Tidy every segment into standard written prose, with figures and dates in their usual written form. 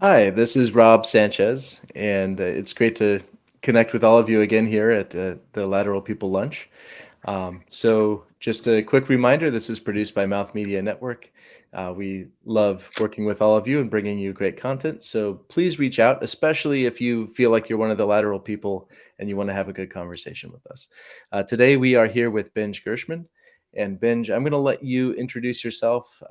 Hi, this is Rob Sanchez, and it's great to connect with all of you again here at the Lateral People Lunch. Just a quick reminder, this is produced by Mouth Media Network. We love working with all of you and bringing you great content. So please reach out, especially if you feel like you're one of the lateral people and you want to have a good conversation with us. Today, we are here with Benj Gershman. And Benj, I'm going to let you introduce yourself.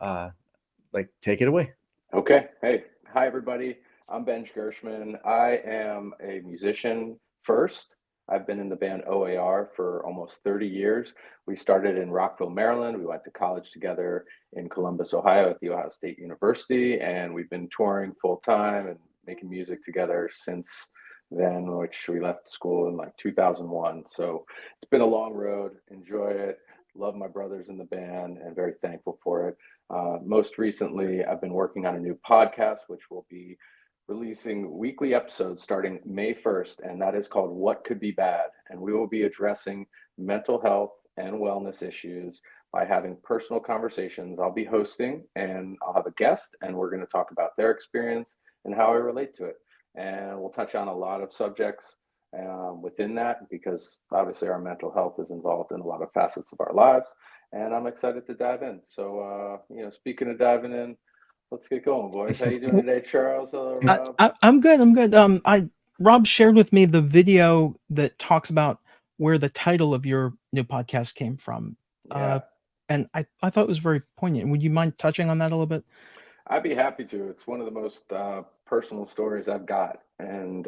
Take it away. Okay. Hey, hi everybody. I'm Benj Gershman. I am a musician first. I've been in the band O.A.R for almost 30 years. We started in Rockville, Maryland. We went to college together in Columbus, Ohio at the Ohio State University, and we've been touring full time and making music together since then, which we left school in like 2001. So it's been a long road. Enjoy it. Love my brothers in the band and very thankful for it. Most recently, I've been working on a new podcast, which will be releasing weekly episodes starting May 1st, and that is called What Could Be Bad? And we will be addressing mental health and wellness issues by having personal conversations. I'll be hosting and I'll have a guest, and we're going to talk about their experience and how I relate to it. And we'll touch on a lot of subjects within that because obviously our mental health is involved in a lot of facets of our lives, and I'm excited to dive in. So, speaking of diving in, let's get going, boys. How you doing today, Charles? Hello, Rob. I'm good. I'm good. I Rob shared with me the video that talks about where the title of your new podcast came from, uh, Yeah, and I thought it was very poignant. Would you mind touching on that a little bit? I'd be happy to. It's one of the most personal stories I've got, and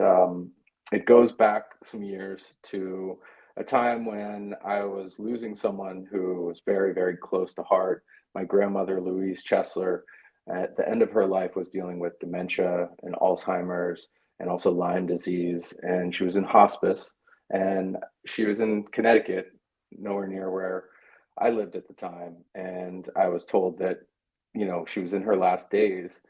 it goes back some years to a time when I was losing someone who was very, very close to heart. My grandmother, Louise Chesler, at the end of her life, was dealing with dementia and Alzheimer's and also Lyme disease, and she was in hospice, and she was in Connecticut, nowhere near where I lived at the time, and I was told that she was in her last days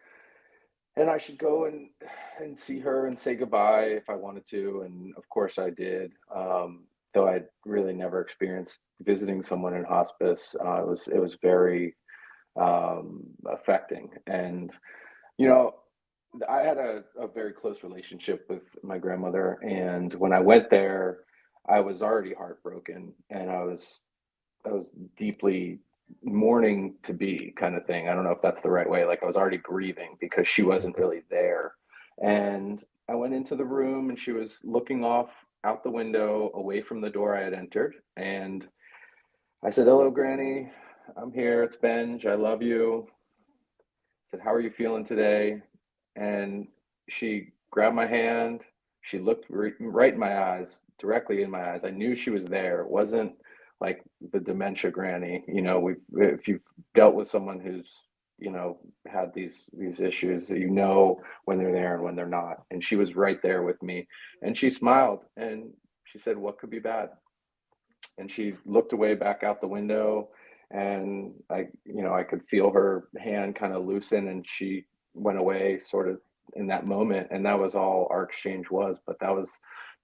and I should go and see her and say goodbye if I wanted to. And of course I did. Though I really never experienced visiting someone in hospice. It was very affecting. And you know, I had a very close relationship with my grandmother, and when I went there, I was already heartbroken, and I was deeply mourning to be kind of thing. I don't know if that's the right way. Like I was already grieving because she wasn't really there. And I went into the room and she was looking off out the window away from the door I had entered. And I said, "Hello, Granny. I'm here. It's Benj. I love you." I said, "How are you feeling today?" And she grabbed my hand. She looked right in my eyes, directly in my eyes. I knew she was there. It wasn't like the dementia granny. If you've dealt with someone who's had these issues, when they're there and when they're not. And she was right there with me, and she smiled and she said, "What could be bad?" And she looked away back out the window, and I could feel her hand kind of loosen, and she went away sort of in that moment, and that was all our exchange was. But that was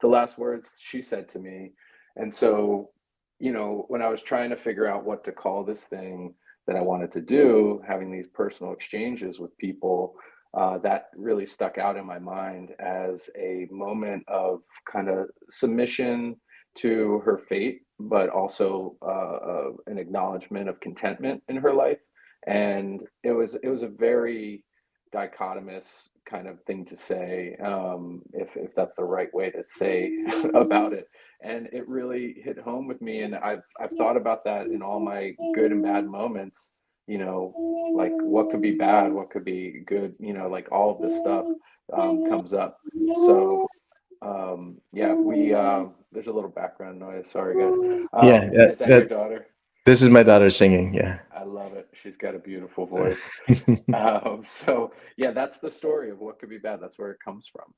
the last words she said to me. And so, when I was trying to figure out what to call this thing that I wanted to do, having these personal exchanges with people, that really stuck out in my mind as a moment of kind of submission to her fate, but also an acknowledgement of contentment in her life. And it was a very dichotomous kind of thing to say, if that's the right way to say about it. And it really hit home with me. And I've thought about that in all my good and bad moments. Like what could be bad, what could be good. Like all of this stuff comes up. So yeah, we there's a little background noise. Sorry, guys. Yeah, Is that your daughter? this is my daughter singing. Yeah. I love it. She's got a beautiful voice. So yeah, that's the story of What Could Be Bad. That's where it comes from.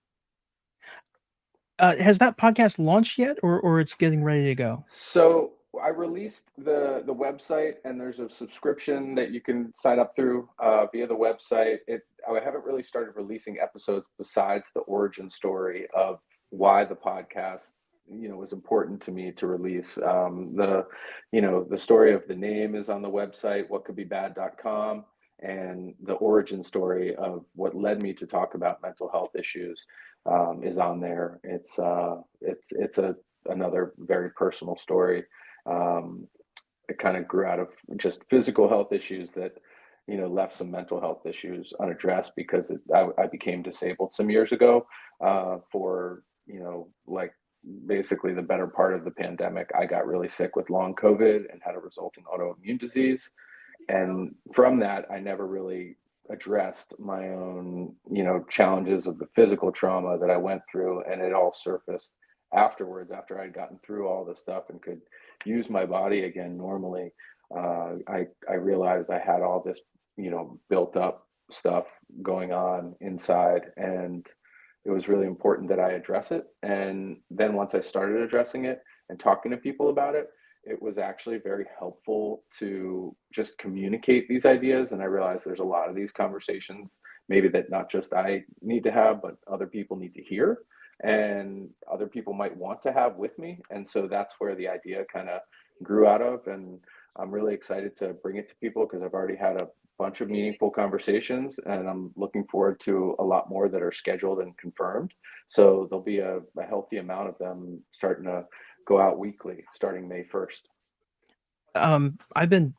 Has that podcast launched yet, or it's getting ready to go? So I released the website, and there's a subscription that you can sign up through via the website. I haven't really started releasing episodes besides the origin story of why the podcast was important to me to release. The story of the name is on the website, whatcouldbebad.com, and the origin story of what led me to talk about mental health issues is on there. It's another very personal story. Um, it kind of grew out of just physical health issues that left some mental health issues unaddressed because I became disabled some years ago for like basically the better part of the pandemic. I got really sick with long COVID and had a resulting autoimmune disease, and from that I never really addressed my own challenges of the physical trauma that I went through, and it all surfaced afterwards after I'd gotten through all the stuff and could use my body again normally. I realized I had all this built up stuff going on inside, and it was really important that I address it. And then once I started addressing it and talking to people about it, it was actually very helpful to just communicate these ideas. And I realized there's a lot of these conversations, maybe that not just I need to have, but other people need to hear, and other people might want to have with me. And so that's where the idea kind of grew out of. And I'm really excited to bring it to people because I've already had a bunch of meaningful conversations, and I'm looking forward to a lot more that are scheduled and confirmed. So there'll be a healthy amount of them starting to go out weekly starting May 1st. I've been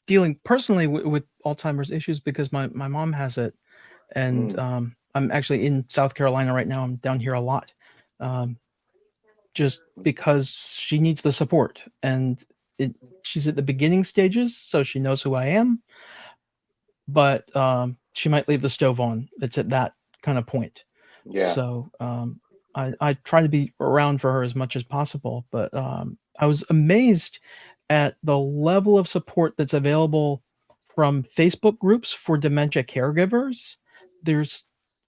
dealing personally with Alzheimer's issues because my mom has it, and I'm actually in South Carolina right now. I'm down here a lot, just because she needs the support, and she's at the beginning stages, so she knows who I am, but she might leave the stove on. It's at that kind of point. Yeah. So I try to be around for her as much as possible, but I was amazed at the level of support that's available from Facebook groups for dementia caregivers. There's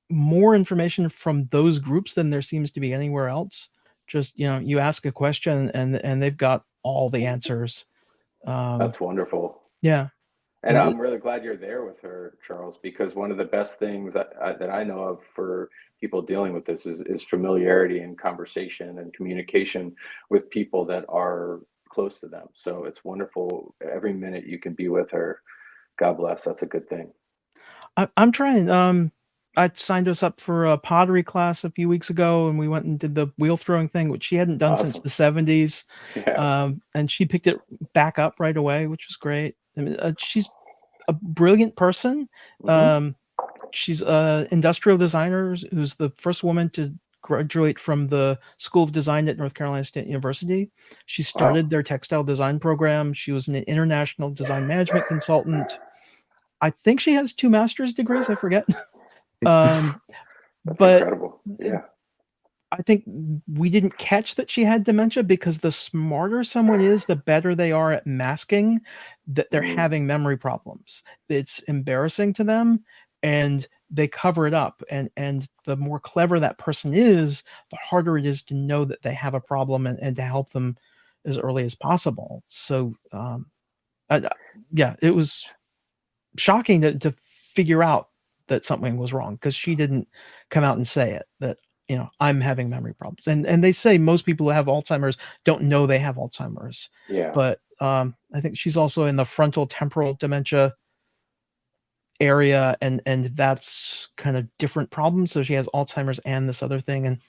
more information from those groups than there seems to be anywhere else. Just, you ask a question and they've got all the answers. That's wonderful. Yeah. And I'm really glad you're there with her, Charles, because one of the best things that I know of for people dealing with this is familiarity and conversation and communication with people that are close to them. So it's wonderful. Every minute you can be with her, God bless. That's a good thing. I'm trying. I signed us up for a pottery class a few weeks ago, and we went and did the wheel throwing thing, which she hadn't done since Awesome. the 70s. Yeah. And she picked it back up right away, which was great. I mean, she's a brilliant person. She's an industrial designer who's the first woman to graduate from the School of Design at North Carolina State University. She started their textile design program. She was an international design management consultant. I think she has 2 master's degrees. I forget. That's But incredible. Yeah. I think we didn't catch that she had dementia because the smarter someone is, the better they are at masking that they're having memory problems. It's embarrassing to them, and they cover it up. And the more clever that person is, the harder it is to know that they have a problem and to help them as early as possible. So, yeah, it was shocking to figure out that something was wrong because she didn't come out and say it, that, I'm having memory problems. And they say most people who have Alzheimer's don't know they have Alzheimer's. Yeah. But I think she's also in the frontal temporal dementia area, and that's kind of different problems. So she has Alzheimer's and this other thing. And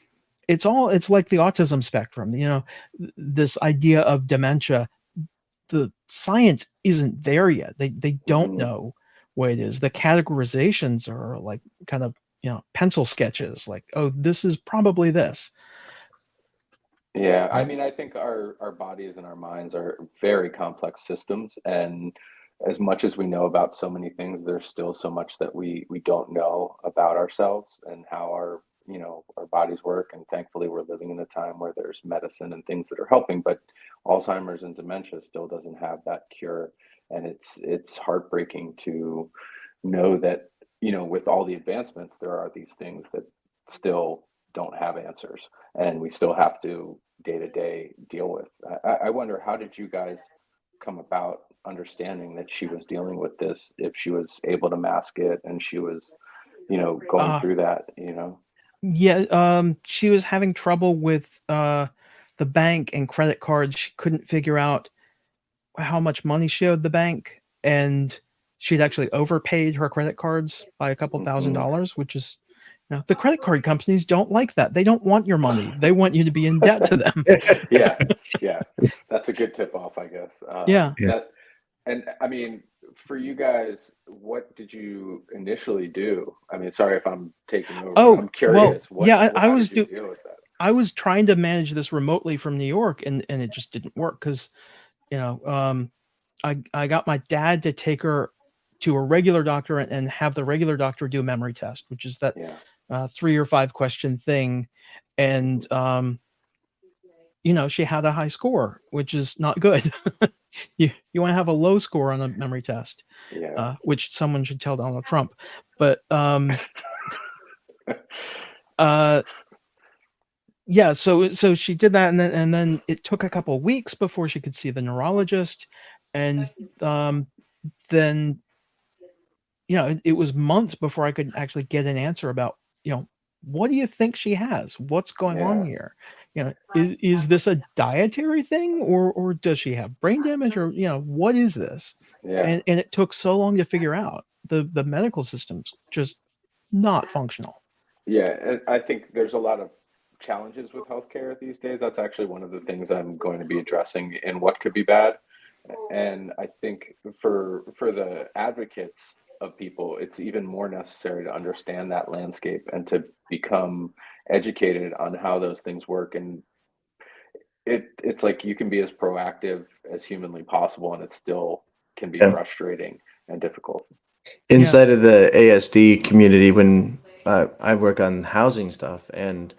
it's like the autism spectrum, this idea of dementia. The science isn't there yet. They don't know what it is. The categorizations are like kind of, pencil sketches, like, oh, this is probably this. Yeah, I mean, I think our bodies and our minds are very complex systems, and as much as we know about so many things, there's still so much that we don't know about ourselves and how our bodies work. And thankfully, we're living in a time where there's medicine and things that are helping, but Alzheimer's and dementia still doesn't have that cure, and it's heartbreaking to know that with all the advancements, there are these things that still don't have answers, and we still have to day to day deal with. I wonder, how did you guys come about understanding that she was dealing with this, if she was able to mask it and she was going through that? Yeah, she was having trouble with the bank and credit cards. She couldn't figure out how much money she owed the bank, and she'd actually overpaid her credit cards by a couple $1,000s, which is, the credit card companies don't like that. They don't want your money. They want you to be in debt to them. Yeah, that's a good tip off, I guess. Yeah. And I mean, for you guys, what did you initially do? I mean, sorry if I'm taking over. Oh, I'm curious. well, yeah, I how was did you deal with that? I was trying to manage this remotely from New York, and it just didn't work because, I got my dad to take her to a regular doctor and have the regular doctor do a memory test, which is that Yeah. 3 or 5 question thing, and she had a high score, which is not good. You want to have a low score on a memory test, Yeah. which someone should tell Donald Trump. But yeah, so she did that, and then it took a couple weeks before she could see the neurologist, and then it was months before I could actually get an answer about what do you think she has? What's going on here? Is this a dietary thing, or does she have brain damage, or what is this? Yeah. And it took so long to figure out. The medical system's just not functional. Yeah, and I think there's a lot of challenges with healthcare these days. That's actually one of the things I'm going to be addressing in what could be bad. And I think for the advocates of people, it's even more necessary to understand that landscape and to become educated on how those things work. And it's like you can be as proactive as humanly possible, and it still can be Yeah. frustrating and difficult. Inside of the ASD community, when I work on housing stuff, and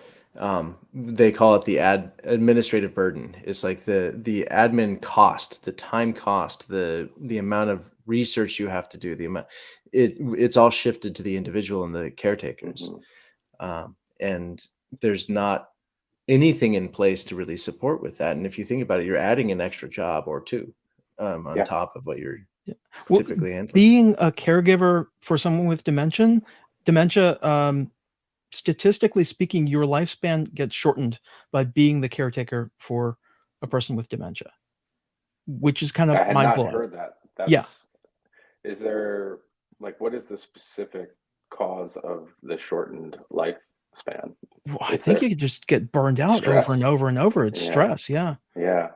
they call it the administrative burden. It's like the admin cost, the time cost, the amount of research you have to do, the amount it's all shifted to the individual and the caretakers, and there's not anything in place to really support with that. And if you think about it, you're adding an extra job or two on top of what you're typically handling. Being a caregiver for someone with dementia, statistically speaking, your lifespan gets shortened by being the caretaker for a person with dementia, which is kind of I had not mind-blowing. heard that. Yeah. Is there, like, what is the specific cause of the shortened lifespan? Well, I think you could just get burned out Stress? over and over and over. It's Yeah. stress. Yeah. Yeah. Have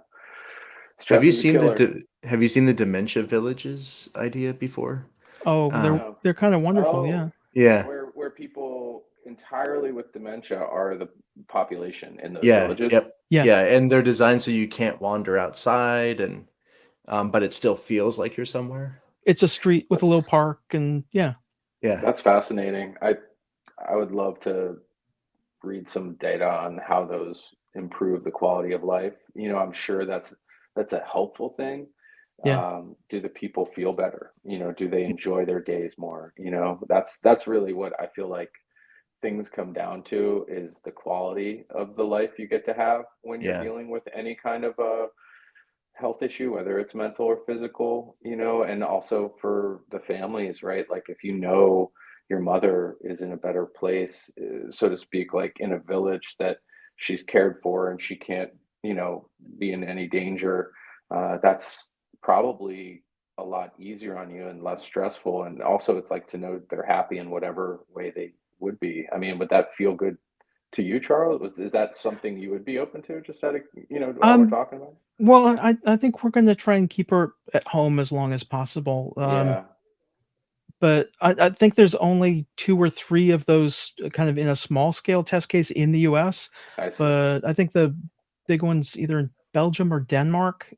Stress you is a seen killer. have you seen the dementia villages idea before? Oh, No. they're kind of wonderful. Oh, Yeah. Yeah. Where people entirely with dementia are the population in those Yeah. villages. Yep. Yeah. Yeah. And they're designed so you can't wander outside, and but it still feels like you're somewhere. It's a street with a little park, and yeah. That's fascinating. I would love to read some data on how those improve the quality of life. I'm sure that's a helpful thing. Yeah. Do the people feel better? Do they enjoy their days more? That's really what I feel like things come down to, is the quality of the life you get to have when you're Yeah. dealing with any kind of a health issue, whether it's mental or physical, and also for the families, right? Like if your mother is in a better place, so to speak, like in a village that she's cared for and she can't, be in any danger, that's probably a lot easier on you and less stressful. And also it's like to know they're happy in whatever way they would be. I mean, would that feel good to you, Charles? Is that something you would be open to, just out of, while we're talking about it? Well, I think we're going to try and keep her at home as long as possible. Yeah. But I think there's only 2 or 3 of those kind of in a small scale test case in the US. I see. But I think the big one's either in Belgium or Denmark,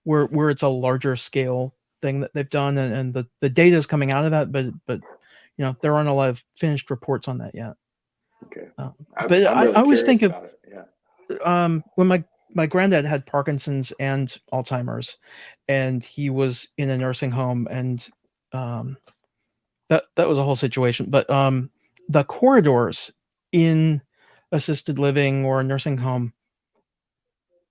where it's a larger scale thing that they've done, and the data is coming out of that, but there aren't a lot of finished reports on that yet. Okay. But I'm I really always think curious of about it. Yeah. when my granddad had Parkinson's and Alzheimer's, and he was in a nursing home, and that was a whole situation. But the corridors in assisted living or a nursing home,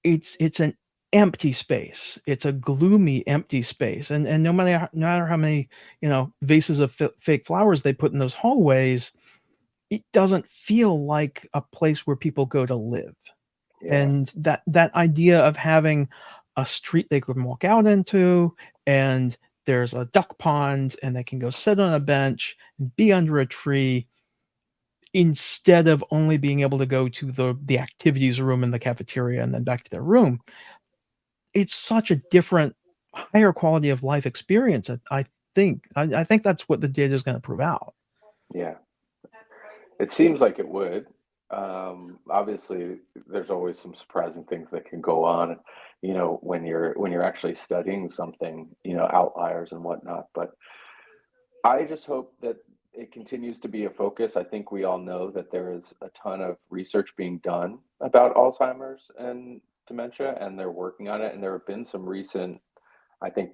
it's an empty space. It's a gloomy, empty space, and no matter how many vases of fake flowers they put in those hallways, it doesn't feel like a place where people go to live. Yeah. And that idea of having a street they could walk out into, and there's a duck pond, and they can go sit on a bench and be under a tree instead of only being able to go to the activities room in the cafeteria and then back to their room. It's such a different, higher quality of life experience. I think that's what the data is going to prove out. Yeah, it seems like it would. Obviously, there's always some surprising things that can go on, when you're actually studying something, outliers and whatnot. But I just hope that it continues to be a focus. I think we all know that there is a ton of research being done about Alzheimer's and dementia, and they're working on it. And there have been some recent, I think,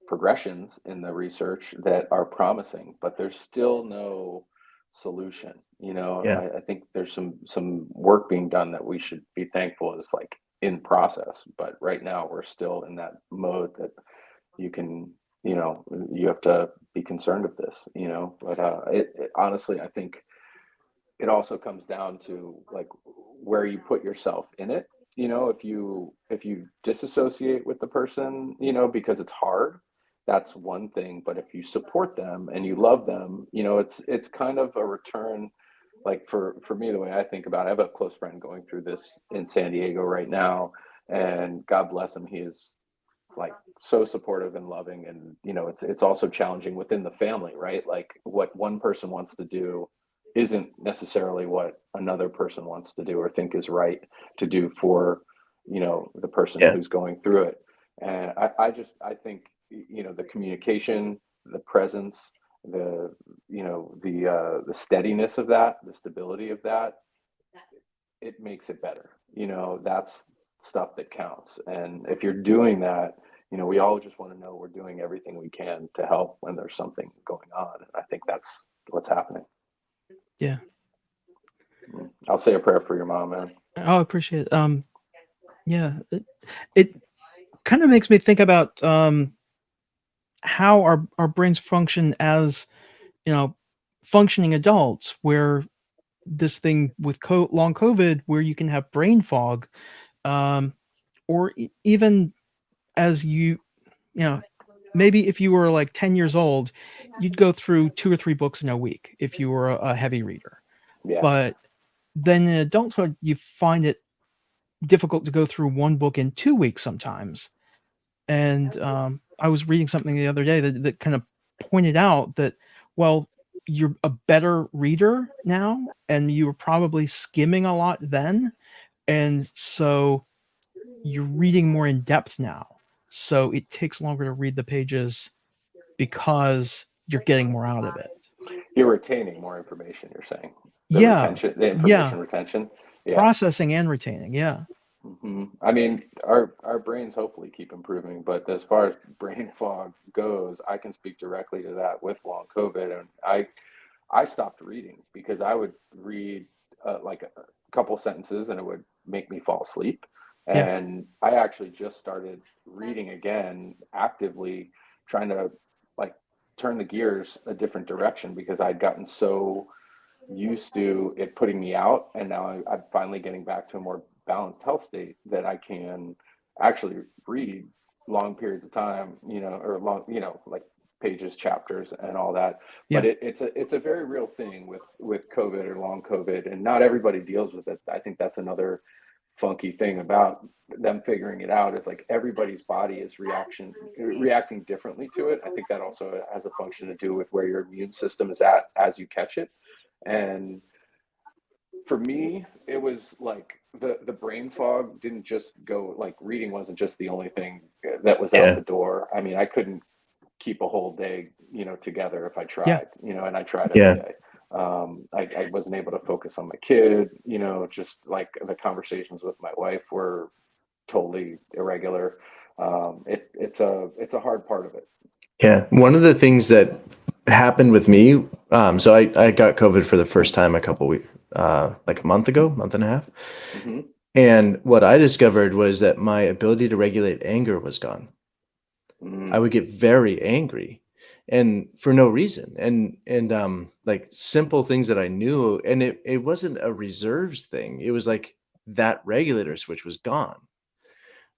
progressions in the research that are promising, but there's still no solution, and Yeah. I think there's some work being done that we should be thankful is like in process. But right now we're still in that mode that you can, you have to be concerned of this, but honestly, I think it also comes down to like where you put yourself in it. If you disassociate with the person, because it's hard, that's one thing. But if you support them and you love them, it's kind of a return. Like for me, the way I think about it, I have a close friend going through this in San Diego right now, and God bless him, he is like so supportive and loving. And it's also challenging within the family, right? Like what one person wants to do isn't necessarily what another person wants to do or think is right to do for the person Yeah. who's going through it. And I think the communication, the presence, the steadiness of that, the stability of that, it makes it better. That's stuff that counts. And if you're doing that, we all just want to know we're doing everything we can to help when there's something going on. And I think that's what's happening. Yeah. I'll say a prayer for your mom, man. Oh, I appreciate it. Yeah, it kind of makes me think about how our brains function as, you know, functioning adults, where this thing with long COVID, where you can have brain fog, um, or even as you know, maybe if you were like 10 years old, you'd go through 2 or 3 books in a week if you were a heavy reader. Yeah. But then in adulthood, you find it difficult to go through 1 book in 2 weeks sometimes. And, I was reading something the other day that kind of pointed out that, well, you're a better reader now, and you were probably skimming a lot then, and so you're reading more in depth now. So it takes longer to read the pages because you're getting more out of it. You're retaining more information, you're saying. Yeah. The Yeah. information retention. Yeah. Processing and retaining, yeah. I mean, our brains hopefully keep improving, but as far as brain fog goes, I can speak directly to that with long COVID. And I stopped reading because I would read like a couple sentences and it would make me fall asleep. Yeah. And I actually just started reading again actively, trying to like turn the gears a different direction because I'd gotten so used to it putting me out. And now I'm finally getting back to a more balanced health state that I can actually read long periods of time, or long, like pages, chapters, and all that. But Yeah. it's a very real thing with COVID or long COVID, and not everybody deals with it. I think that's another funky thing about them figuring it out is like everybody's body is reacting differently to it. I think that also has a function to do with where your immune system is at as you catch it. And for me, it was like the brain fog didn't just go, like reading wasn't just the only thing that was out Yeah. the door. I mean, I couldn't keep a whole day, together if I Yeah. tried, and I tried every Yeah. day. I wasn't able to focus on my kid, just like the conversations with my wife were totally irregular. It's a hard part of it. Yeah. One of the things that happened with me, so I got COVID for the first time a couple weeks, like a month ago, month and a half. Hmm. And what I discovered was that my ability to regulate anger was gone. I would get very angry and for no reason. And like simple things that I knew, and it wasn't a reserves thing. It was like that regulator switch was gone.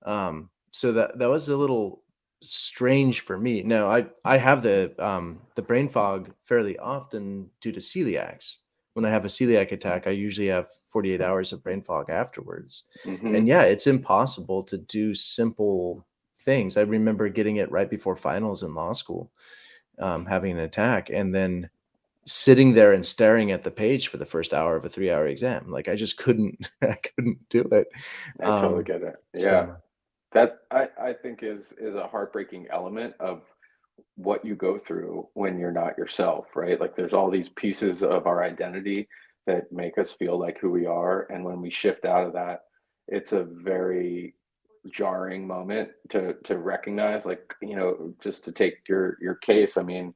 So that was a little strange for me. No, I have the brain fog fairly often due to celiacs. When I have a celiac attack, I usually have 48 hours of brain fog afterwards. Hmm. And yeah, it's impossible to do simple things. I remember getting it right before finals in law school, having an attack, and then sitting there and staring at the page for the first hour of a 3-hour exam. Like I just couldn't, I couldn't do it. I totally get it. Yeah. So That I think is a heartbreaking element of what you go through when you're not yourself, right? Like there's all these pieces of our identity that make us feel like who we are. And when we shift out of that, it's a very jarring moment to recognize, like, just to take your case. I mean,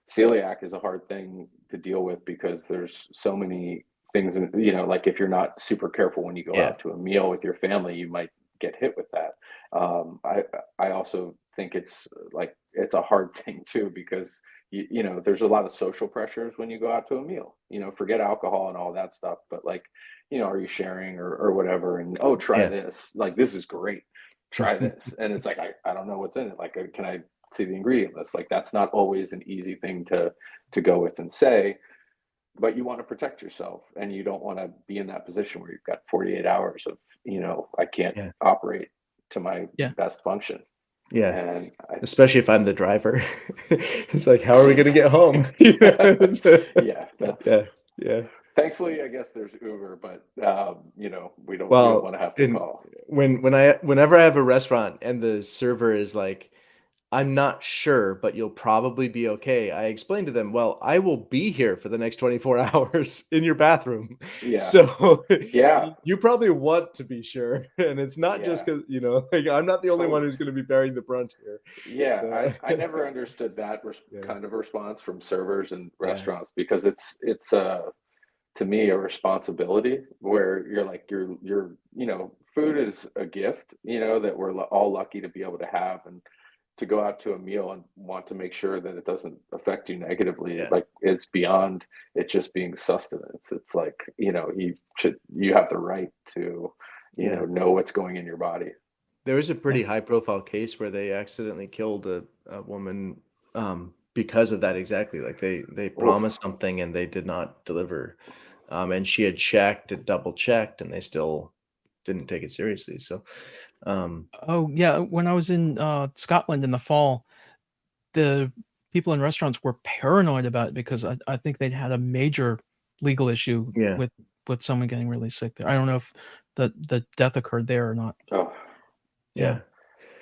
celiac is a hard thing to deal with because there's so many things, and like if you're not super careful when you go yeah, out to a meal with your family, you might get hit with that. I also think it's like it's a hard thing too because there's a lot of social pressures when you go out to a meal. Forget alcohol and all that stuff, but like, are you sharing or whatever? And oh, try yeah. this. Like this is great. Try this. And it's like I don't know what's in it. Like can I see the ingredient list? Like that's not always an easy thing to go with and say, but you want to protect yourself and you don't want to be in that position where you've got 48 hours of, I can't Yeah. operate to my Yeah. best function. Yeah. And Especially if I'm the driver. It's like, how are we going to get home? yeah, that's Yeah. Yeah. thankfully, I guess there's Uber, but we don't Well, want to have to and call. whenever I have a restaurant and the server is like, I'm not sure, but you'll probably be okay. I explained to them, well, I will be here for the next 24 hours in your bathroom. Yeah, So yeah, you probably want to be sure. And it's not just yeah, because, like I'm not the only one totally. who's going to be bearing the brunt here. Yeah, So I never understood that yeah, kind of response from servers and yeah, restaurants because it's to me a responsibility where you're like food is a gift, that we're all lucky to be able to have, and to go out to a meal and want to make sure that it doesn't affect you negatively, yeah, like it's beyond it just being sustenance. It's like, you have the right to yeah. know what's going in your body. There was a Yeah. pretty high profile case where they accidentally killed a woman because of that exactly. Like they Oh, promised something and they did not deliver. And she had checked and double checked and they still didn't take it seriously. So Oh, yeah, when I was in, Scotland in the fall, the people in restaurants were paranoid about it because I think they'd had a major legal issue yeah, with someone getting really sick there. I don't know if the death occurred there or not. oh, Yeah. yeah,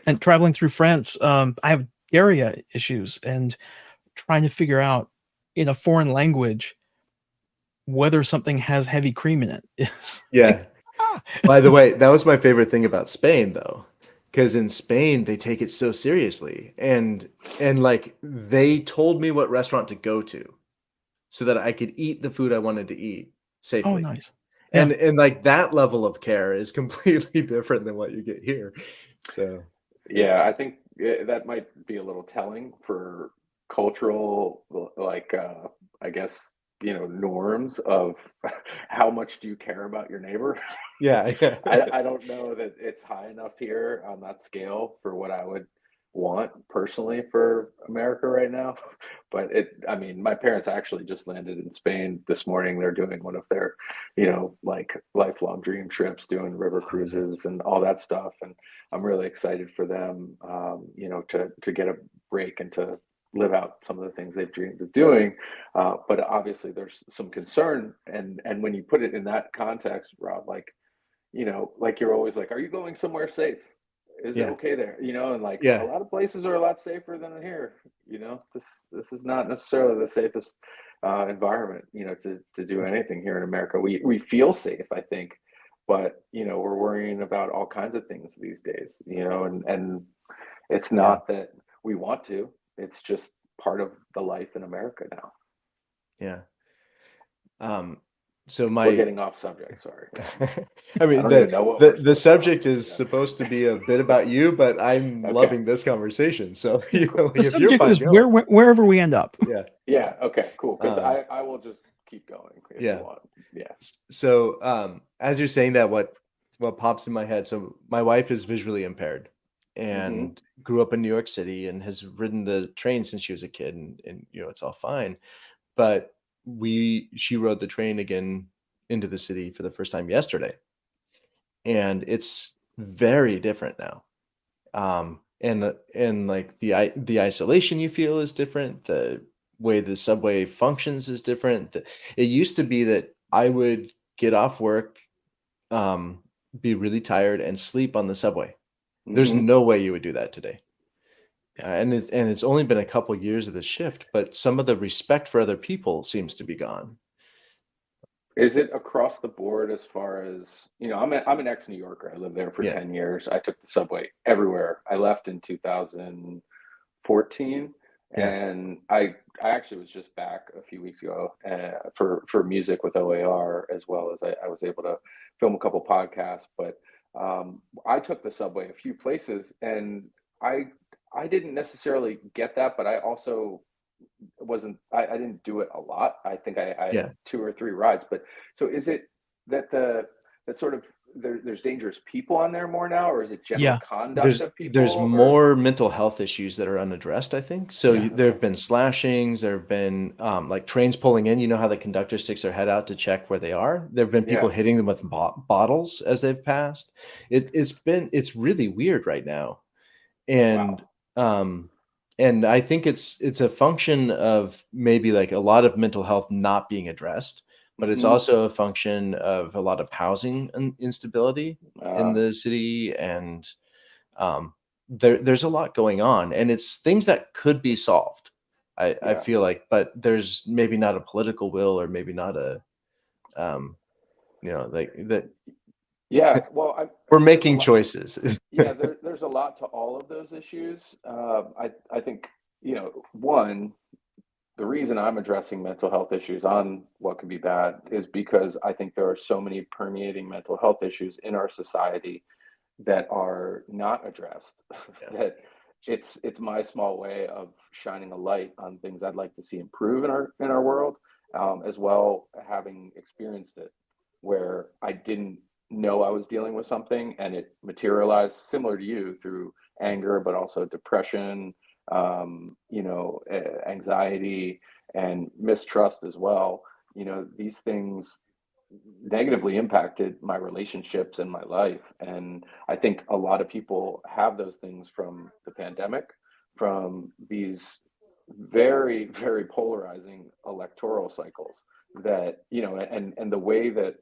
And traveling through France, I have area issues and trying to figure out in a foreign language whether something has heavy cream in it is like, yeah. ah! By the way, that was my favorite thing about Spain though. Because in Spain they take it so seriously. And like they told me what restaurant to go to so that I could eat the food I wanted to eat Oh, safely. nice. Yeah. And like that level of care is completely different than what you get here. So, yeah. yeah, I think that might be a little telling for cultural, like, I guess, norms of how much do you care about your neighbor. Yeah, yeah. I don't know that it's high enough here on that scale for what I would want personally for America right now. But I mean, my parents actually just landed in Spain this morning. They're doing one of their, like lifelong dream trips, doing river Oh, nice. cruises and all that stuff. And I'm really excited for them, to get a break and to live out some of the things they've dreamed of doing. But obviously, there's some concern, and when you put it in that context, Rob, like you're always like, are you going somewhere safe? Is it Yeah, okay there? And like a yeah, lot of places are a lot safer than here. This is not necessarily the safest environment, to do anything here in America. We feel safe, I think, but we're worrying about all kinds of things these days, and it's yeah, not that we want to. It's just part of the life in America now. yeah. Um, so We're my getting off subject. Sorry. I I mean, don't even know what we're the supposed to talk subject about is yet. supposed to be a bit about you, but I'm Okay. loving this conversation. So, Cool. The like if you're subject fine is going. wherever we end up. Yeah. Yeah. Okay. Cool. Because Um, I will just keep going if you yeah. want. Yeah. So, as you're saying that, what pops in my head? So, my wife is visually impaired, and grew up in New York City and has ridden the train since she was a kid, and it's all fine. But she rode the train again into the city for the first time yesterday, and it's very different now. And like the isolation you feel is different. The way the subway functions is different. It used to be that I would get off work, um, be really tired, and sleep on the subway. There's no way you would do that today. And it's only been a couple years of the shift, but some of the respect for other people seems to be gone. Is it across the board as far as, I'm an ex-New Yorker. I lived there for Yeah. 10 years. I took the subway everywhere. I left in 2014, Yeah. and I actually was just back a few weeks ago for music with O.A.R, as well as I was able to film a couple podcasts. But I took the subway a few places, and I didn't necessarily get that, but I also I didn't do it a lot. I think I had Yeah. 2 or 3 rides. But so is it that that sort of there's dangerous people on there more now, or is it general Yeah. conduct of There's people, or more mental health issues that are unaddressed, I think. So Yeah. there have been slashings, there have been like trains pulling in. You know how the conductor sticks their head out to check where they are. There have been people yeah. hitting them with bottles as they've passed. It's really weird right now, and Wow. um, and I think it's a function of maybe like a lot of mental health not being addressed, but it's Hmm. also a function of a lot of housing instability in the city, and um, there's a lot going on, and it's things that could be solved. I Yeah. feel like, but there's maybe not a political will, or maybe not a um, like that. Yeah. Well, We're there's a making lot. choices. Yeah, there's a lot to all of those issues. I think, one, the reason I'm addressing mental health issues on What Could Be Bad is because I think there are so many permeating mental health issues in our society that are not addressed. Yeah. That it's my small way of shining a light on things I'd like to see improve in our world, as well, having experienced it where I didn't know I was dealing with something, and it materialized similar to you through anger, but also depression, anxiety, and mistrust as well. These things negatively impacted my relationships and my life. And I think a lot of people have those things from the pandemic, from these very, very polarizing electoral cycles that, and the way that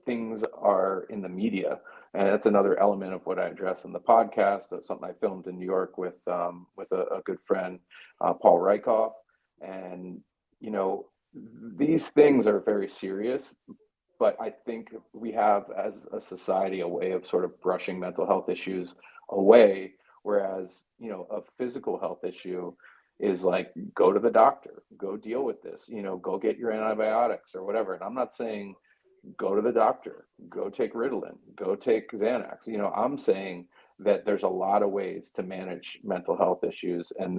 things are in the media. And that's another element of what I address in the podcast. That's something I filmed in New York with a good friend, Paul Rykoff. And, these things are very serious, but I think we have, as a society, a way of sort of brushing mental health issues away. Whereas, a physical health issue is like, go to the doctor, go deal with this, go get your antibiotics or whatever. And I'm not saying go to the doctor, go take Ritalin, go take Xanax. I'm saying that there's a lot of ways to manage mental health issues, and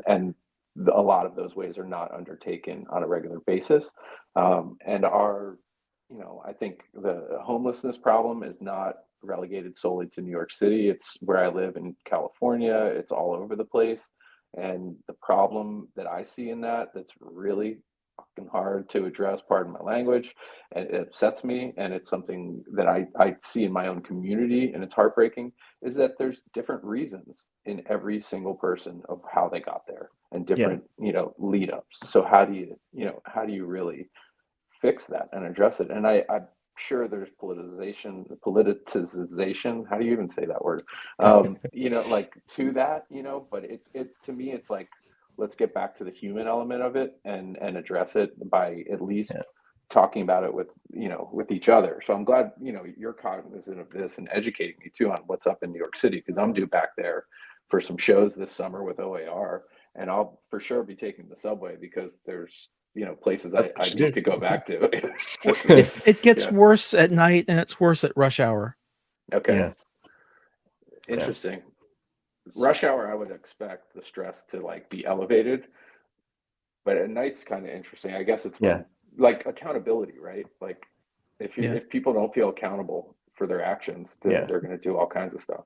a lot of those ways are not undertaken on a regular basis. And I think the homelessness problem is not relegated solely to New York City. It's where I live in California. It's all over the place. And the problem that I see in that's really fucking hard to address, pardon my language, and it upsets me, and it's something that I see in my own community, and it's heartbreaking, is that there's different reasons in every single person of how they got there, and Yeah. different, lead ups. So how do you really fix that and address it? And I'm sure there's politicization. How do you even say that word? Like, to that, but it to me, it's like, let's get back to the human element of it, and address it by at least Yeah. talking about it with each other. So I'm glad, you're cognizant of this and educating me too on what's up in New York City, because I'm due back there for some shows this summer with O.A.R, and I'll for sure be taking the subway, because there's places That's I what you need do. to go back to. It gets Yeah. worse at night, and it's worse at rush hour. Okay. Yeah. Interesting. Rush hour, I would expect the stress to like be elevated, but at night's kind of interesting. I guess it's Yeah. when, like, accountability, right? Like, Yeah. if people don't feel accountable for their actions, then Yeah. they're going to do all kinds of stuff.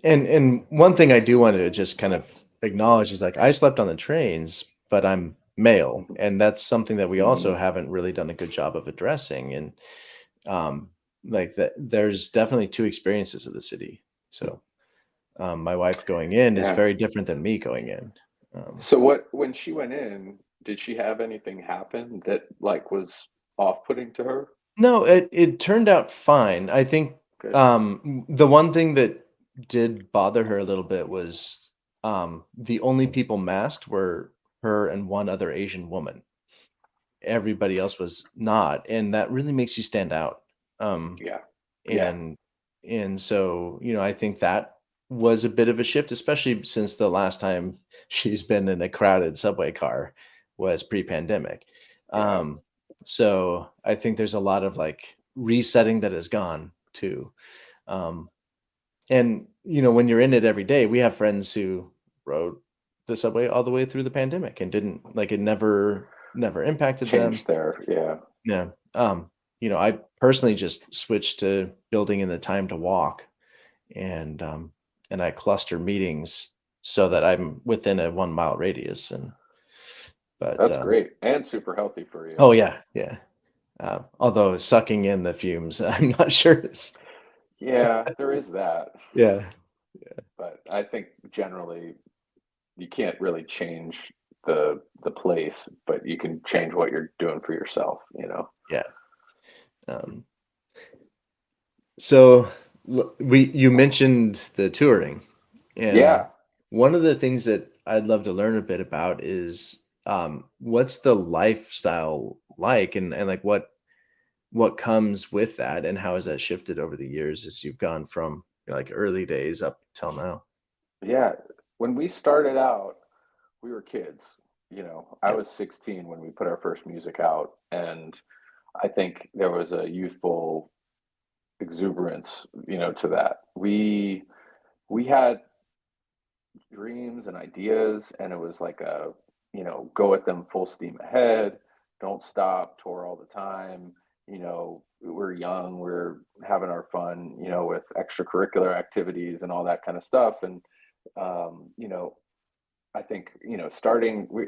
And one thing I do want to just kind of acknowledge is like I slept on the trains, but I'm male, and that's something that we also haven't really done a good job of addressing. And um, like that, there's definitely two experiences of the city. So my wife going in is Yeah. very different than me going in. So when she went in, did she have anything happen that like was off-putting to her? No, it turned out fine. I think Good. the one thing that did bother her a little bit was the only people masked were her and one other Asian woman. Everybody else was not, and that really makes you stand out. Um, Yeah. Yeah. and and so, I think that was a bit of a shift, especially since the last time she's been in a crowded subway car was pre-pandemic. Yeah. Um, so I think there's a lot of like resetting that has gone too. Um, and when you're in it every day, we have friends who rode the subway all the way through the pandemic and didn't like it never impacted them. Change there. Yeah. Yeah. I personally just switched to building in the time to walk and I cluster meetings so that I'm within a 1 mile radius. But That's great and super healthy for you. oh yeah, yeah. Although sucking in the fumes, I'm not sure. Yeah, there is that. Yeah, But I think generally you can't really change the place, but you can change what you're doing for yourself, you know. yeah. Um, so you mentioned the touring, and Yeah. one of the things that I'd love to learn a bit about is what's the lifestyle like, and like what comes with that, and how has that shifted over the years as you've gone from like early days up till now? Yeah. When we started out, we were kids, you know. I Yeah. was 16 when we put our first music out, and I think there was a youthful exuberance, you know, to that. We had dreams and ideas, and it was like a, you know, go at them full steam ahead, don't stop, tour all the time. You know, we're young, we're having our fun, you know, with extracurricular activities and all that kind of stuff. And you know, I think, you know,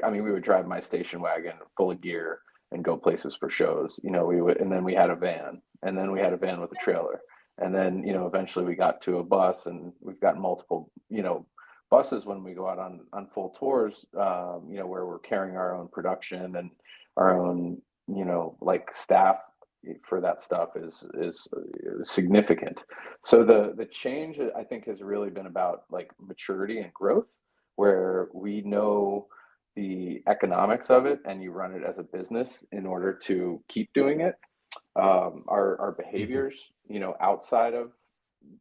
I mean, we would drive my station wagon full of gear and go places for shows. You know, we would, and then we had a van, and then we had a van with a trailer. And then, you know, eventually we got to a bus, and we've got multiple, you know, buses when we go out on full tours, you know, where we're carrying our own production and our own, you know, like staff for that stuff is significant. So the change I think has really been about like maturity and growth, where we know the economics of it and you run it as a business in order to keep doing it. Our Mhm. behaviors, you know, outside of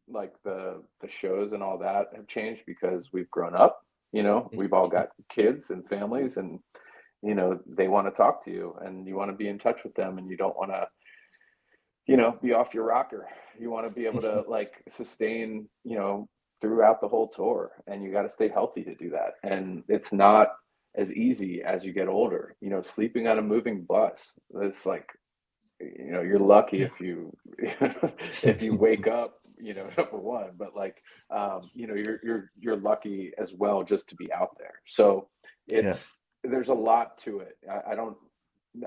like the shows and all that have changed because we've grown up. You know, we've all got kids and families, and you know they want to talk to you and you want to be in touch with them, and you don't want to, you know, be off your rocker. You want to be able to like sustain, you know, throughout the whole tour, and you got to stay healthy to do that. And it's not as easy as you get older. You know, sleeping on a moving bus, it's like, you know, you're lucky Yeah. if you if you wake up, you know, number one, but like you know, you're lucky as well just to be out there. So Yeah. it's there's a lot to it. I don't,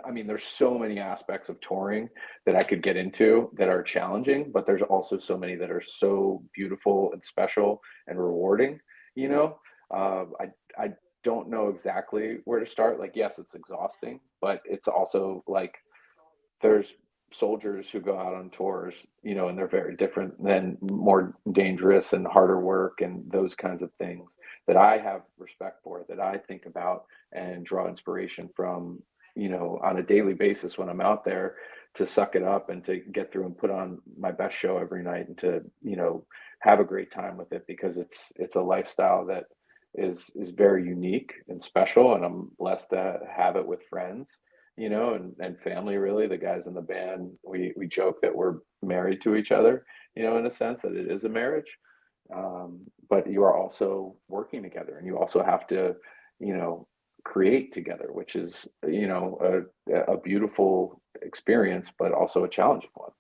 I mean, there's so many aspects of touring that I could get into that are challenging, but there's also so many that are so beautiful and special and rewarding, you know. I don't know exactly where to start. Like, yes, it's exhausting, but it's also like there's soldiers who go out on tours, you know, and they're very different than more dangerous and harder work and those kinds of things that I have respect for, that I think about and draw inspiration from, you know, on a daily basis when I'm out there, to suck it up and to get through and put on my best show every night and to, you know, have a great time with it, because it's a lifestyle that is very unique and special, and I'm blessed to have it with friends, you know, and family. Really, the guys in the band, we joke that we're married to each other, you know, in a sense that it is a marriage. But you are also working together, and you also have to, you know, create together, which is, you know, a beautiful experience, but also a challenging one.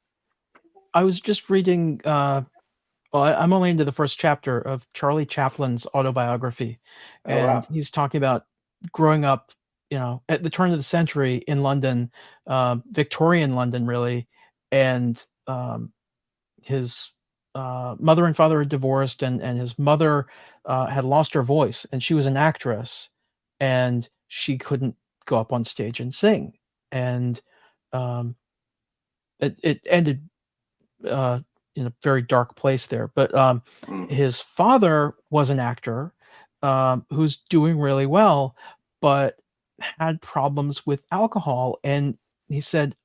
I was just reading Well, I'm only into the first chapter of Charlie Chaplin's autobiography, Oh and wow. he's talking about growing up, at the turn of the century in London, Victorian London, really, and his mother and father had divorced, and his mother had lost her voice, and she was an actress, and she couldn't go up on stage and sing, and um, it ended uh, in a very dark place there. But Mm. his father was an actor who's doing really well, but had problems with alcohol. And he said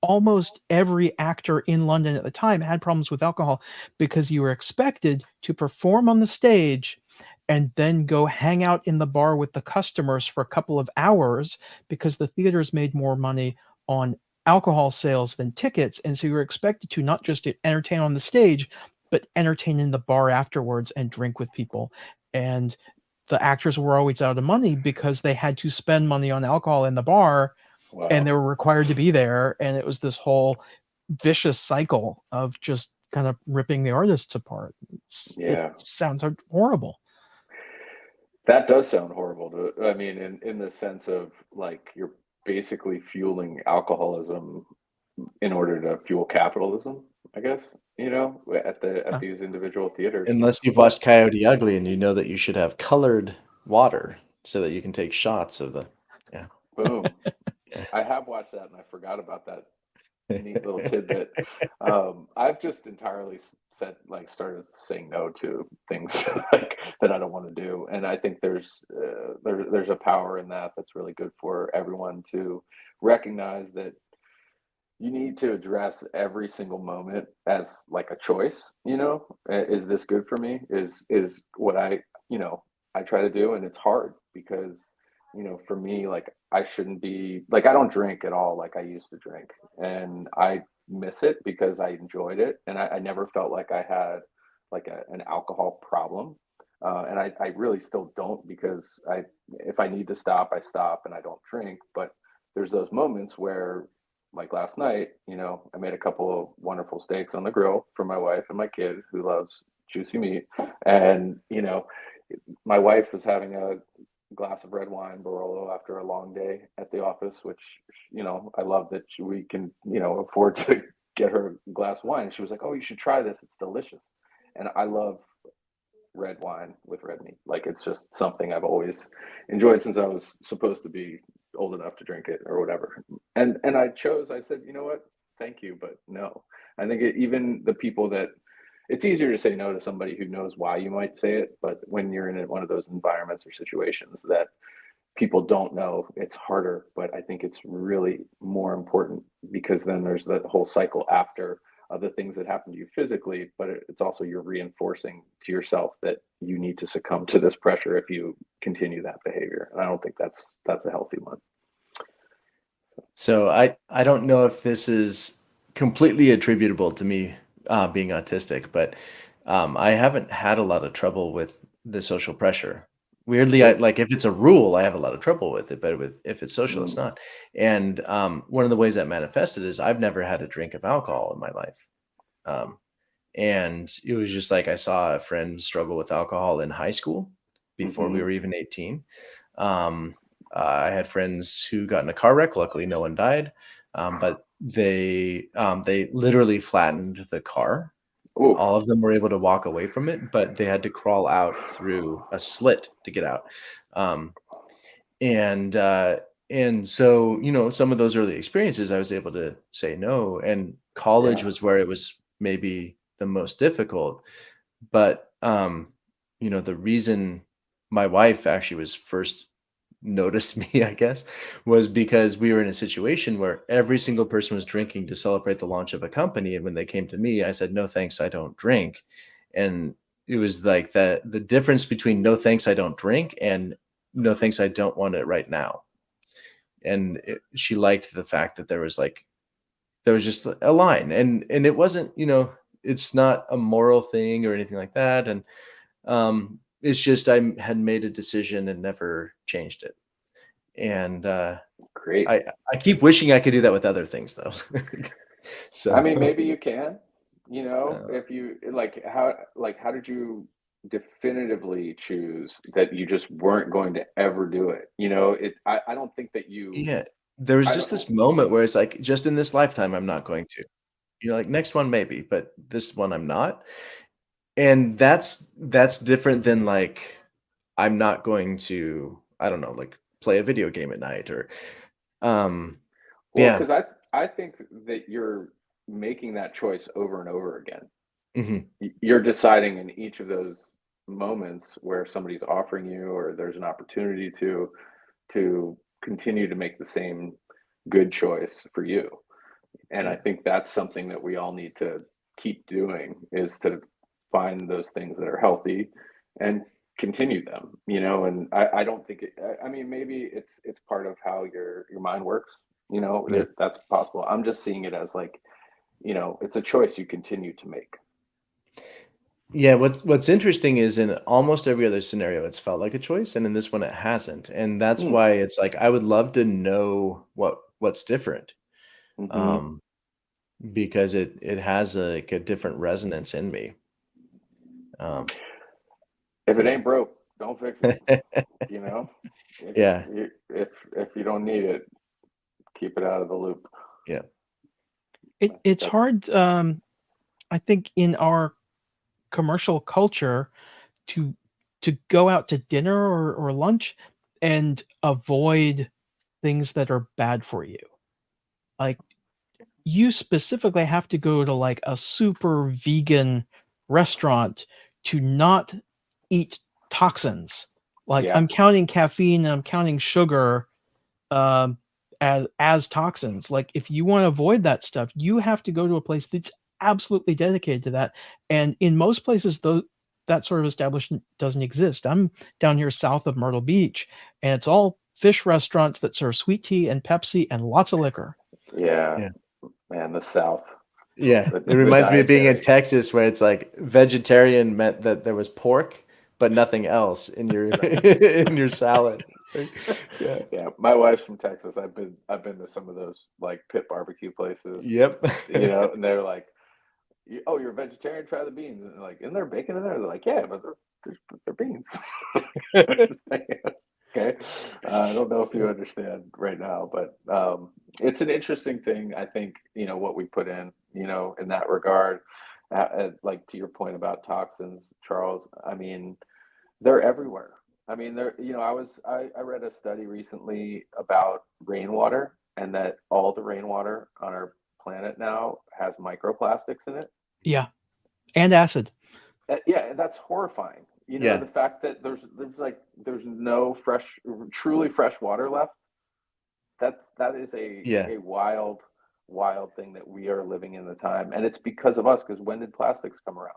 almost every actor in London at the time had problems with alcohol because you were expected to perform on the stage and then go hang out in the bar with the customers for a couple of hours because the theaters made more money on alcohol sales than tickets. And so you were expected to not just entertain on the stage, but entertain in the bar afterwards and drink with people. And the actors were always out of money because they had to spend money on alcohol in the bar and Wow. they were required to be there, and it was this whole vicious cycle of just kind of ripping the artists apart. It Yeah. sounds horrible. That does sound horrible I mean, in the sense of like you're basically fueling alcoholism in order to fuel capitalism, I guess, at Yeah. these individual theaters. Unless you've But watched Coyote Ugly and you know that you should have colored water so that you can take shots of the yeah. boom. I have watched that and I forgot about that neat little tidbit. I've just entirely said like started saying no to things like that I don't want to do, and I think there's a power in that that's really good for everyone to recognize that you need to address every single moment as like a choice. Is this good for me? Is what I try to do, and it's hard because for me, like I shouldn't be like I don't drink at all like I used to drink, and I miss it because I enjoyed it, and I never felt like I had like an alcohol problem. And I really still don't because if I need to stop, I stop and I don't drink. But there's those moments where like last night, I made a couple of wonderful steaks on the grill for my wife and my kid who loves juicy meat. And, my wife was having a glass of red wine Barolo after a long day at the office, which, I love that we can, afford to get her a glass of wine. She was like, "Oh, you should try this. It's delicious." And I love red wine with red meat. Like it's just something I've always enjoyed since I was supposed to be old enough to drink it or whatever. And I said, you know what? Thank you, but no. I think even the people that it's easier to say no to somebody who knows why you might say it, but when you're in one of those environments or situations that people don't know, it's harder. But I think it's really more important because then there's that whole cycle after of the things that happen to you physically, but it's also you're reinforcing to yourself that you need to succumb to this pressure if you continue that behavior. And I don't think that's a healthy one. So I don't know if this is completely attributable to me being autistic, but I haven't had a lot of trouble with the social pressure. Weirdly, I Good. like if it's a rule, I have a lot of trouble with it, but if it's social, it's Mm, not. And one of the ways that manifested is I've never had a drink of alcohol in my life. Um, and it was just like I saw a friend struggle with alcohol in high school before we mm-hmm. were even 18. Um, I had friends who got in a car wreck. Luckily, no one died, but they literally flattened the car. Oof. All of them were able to walk away from it, but they had to crawl out through a slit to get out. Um, and so some of those early experiences, I was able to say no. And college Yeah. was where it was maybe the most difficult. But the reason my wife actually was first noticed me, I guess, was because we were in a situation where every single person was drinking to celebrate the launch of a company. And when they came to me, I said, "No, thanks, I don't drink." And it was like the difference between "no, thanks, I don't drink" and "no, thanks, I don't want it right now." And she liked the fact that there was just a line, and it wasn't, it's not a moral thing or anything like that. And it's just I had made a decision and never changed it. And Great. I keep wishing I could do that with other things though. I So mean, maybe you can. You know, Uh, if you how did you definitively choose that you just weren't going to ever do it? You know, I don't think that you yeah, there was I just don't this moment where it's like, just in this lifetime, I'm not going to. You know, like, next one maybe, but this one I'm not. And that's different than, like, I'm not going to, I don't know, like, play a video game at night or, um well, yeah. because I think that you're making that choice over and over again. Mhm. You're deciding in each of those moments where somebody's offering you or there's an opportunity to continue to make the same good choice for you. And I Yeah, think that's something that we all need to keep doing is to find those things that are healthy and continue them, you know, and I don't think I mean maybe it's part of how your mind works, you know, yeah. that's possible. I'm just seeing it as like, you know, it's a choice you continue to make. Yeah, what's interesting is in almost every other scenario, it's felt like a choice, and in this one, it hasn't, and that's Mm, why it's like, I would love to know what's different, hmm. um, because it has, like, a different resonance in me. Um, If it yeah. ain't broke, don't fix it, you know? Yeah, If you don't need it, keep it out of the loop. yeah, I think It's that's hard, I think, in our commercial culture to go out to dinner or lunch and avoid things that are bad for you. Like, you specifically have to go to, like, a super vegan restaurant to not eat toxins. Like, yeah, I'm counting caffeine and I'm counting sugar, um, as toxins. Like, if you wanna avoid that stuff, you have to go to a place that's absolutely dedicated to that, and in most places, though, that sort of establishment doesn't exist. I'm down here south of Myrtle Beach, and it's all fish restaurants that serve sweet tea and Pepsi and lots of liquor. yeah, yeah. man, the South, Yeah, it the reminds me of being in dietary. Texas where it's like vegetarian meant that there was pork, but nothing else in your Right. in your salad. It's like, yeah. Yeah, my wife's from Texas. I've been to some of those like pit barbecue places, Yep. you know, and they're like, "Oh, you're a vegetarian? Try the beans." And they're like, "Isn't there bacon in there?" They're like, "Yeah, but they're beans." Okay, I don't know if you Yeah. understand right now, but it's an interesting thing. I think you know what we put in, you know, in that regard. Like to your point about toxins, Charles. I mean, they're everywhere. I mean, you know, I read a study recently about rainwater and that all the rainwater on our planet now has microplastics in it. Yeah, and acid. Yeah, that's horrifying. You know, Yeah. the fact that there's no fresh, truly fresh water left. That is Yeah. a wild thing that we are living in the time, and it's because of us. Because when did plastics come around?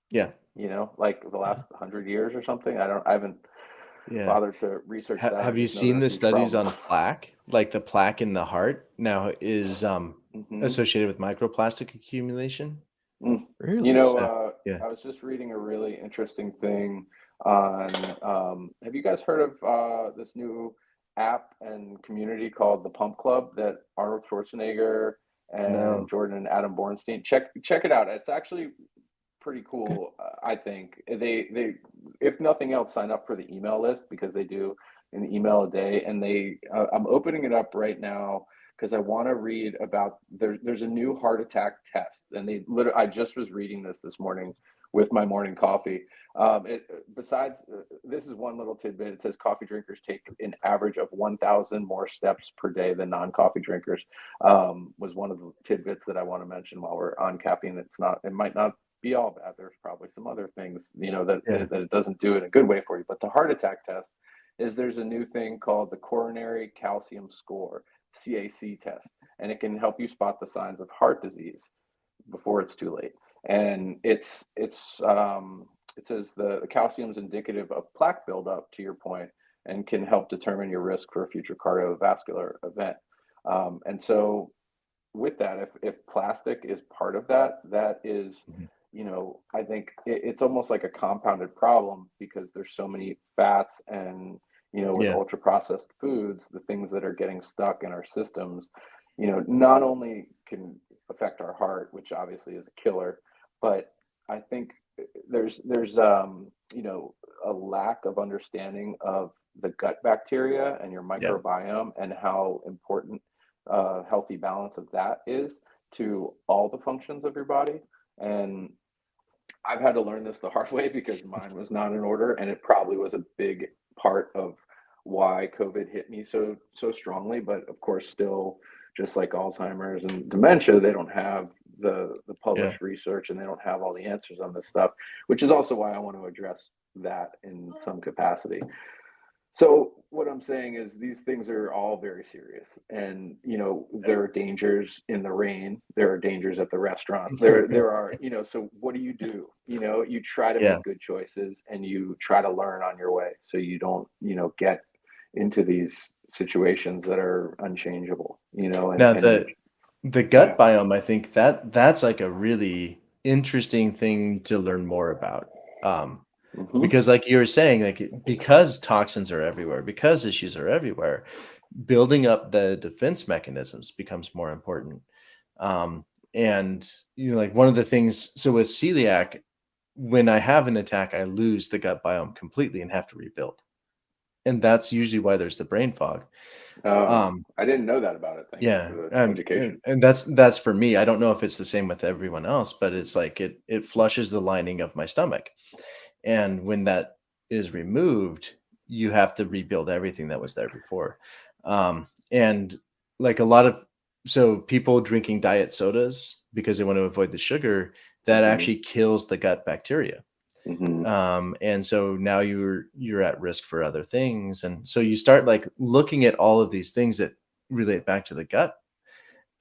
Yeah. You know, like the Yeah. last 100 years or something. I haven't Yeah. bothered to research that. I Have you just know seen they're a the huge studies problem. on plaque? Like, the plaque in the heart now is, Hmm. associated with microplastic accumulation? Mm. You Really? know, So, yeah. I was just reading a really interesting thing on. Have you guys heard of this new app and community called the Pump Club that Arnold Schwarzenegger and No. Jordan and Adam Bornstein check it out. It's actually pretty Okay. cool. I think they if nothing else sign up for the email list because they do an email a day, and they I'm opening it up right now because I want to read about there's a new heart attack test, and they literally I just was reading this morning with my morning coffee. It besides this is one little tidbit. It says coffee drinkers take an average of 1,000 more steps per day than non-coffee drinkers. Was one of the tidbits that I want to mention while we're on caffeine. It might not be all bad. There's probably some other things, you know, Yeah. that it doesn't do in a good way for you. But the heart attack test is there's a new thing called the coronary calcium score, CAC test, and it can help you spot the signs of heart disease before it's too late. And it says the calcium is indicative of plaque buildup to your point and can help determine your risk for a future cardiovascular event. And so with that, if plastic is part of that, that is, Mhm. you know, I think it's almost like a compounded problem because there's so many fats and, you know, with Yeah. ultra processed foods, the things that are getting stuck in our systems, you know, not only can affect our heart, which obviously is a killer, but I think there's you know, a lack of understanding of the gut bacteria and your Yeah. microbiome and how important healthy balance of that is to all the functions of your body. And I've had to learn this the hard way because mine was not in order, and it probably was a big part of why COVID hit me so strongly. But of course, still, just like Alzheimer's and dementia, they don't have the Yeah. published research, and they don't have all the answers on this stuff, which is also why I want to address that in some capacity. So what I'm saying is these things are all very serious, and you know there are dangers in the rain. There are dangers at the restaurants. There are, you know. So what do? You know, you try to Yeah. make good choices, and you try to learn on your way, so you don't, you know, get into these situations that are unchangeable. You know, Now and the yeah. gut biome, I think that's like a really interesting thing to learn more about. Um, Hmm. because like you were saying, like because toxins are everywhere, because issues are everywhere, building up the defense mechanisms becomes more important. Um, and you know, like one of the things, so with celiac, when I have an attack, I lose the gut biome completely and have to rebuild. And that's usually why there's the brain fog. Oh, Um, I didn't know that about it. Thank you for yeah, the and and education. and that's for me. I don't know if it's the same with everyone else, but it's like it flushes the lining of my stomach. And when that is removed, you have to rebuild everything that was there before. And like a lot of so people drinking diet sodas because they want to avoid the sugar, that Hmm. actually kills the gut bacteria. Hmm. And so now you're at risk for other things. And so you start like looking at all of these things that relate back to the gut,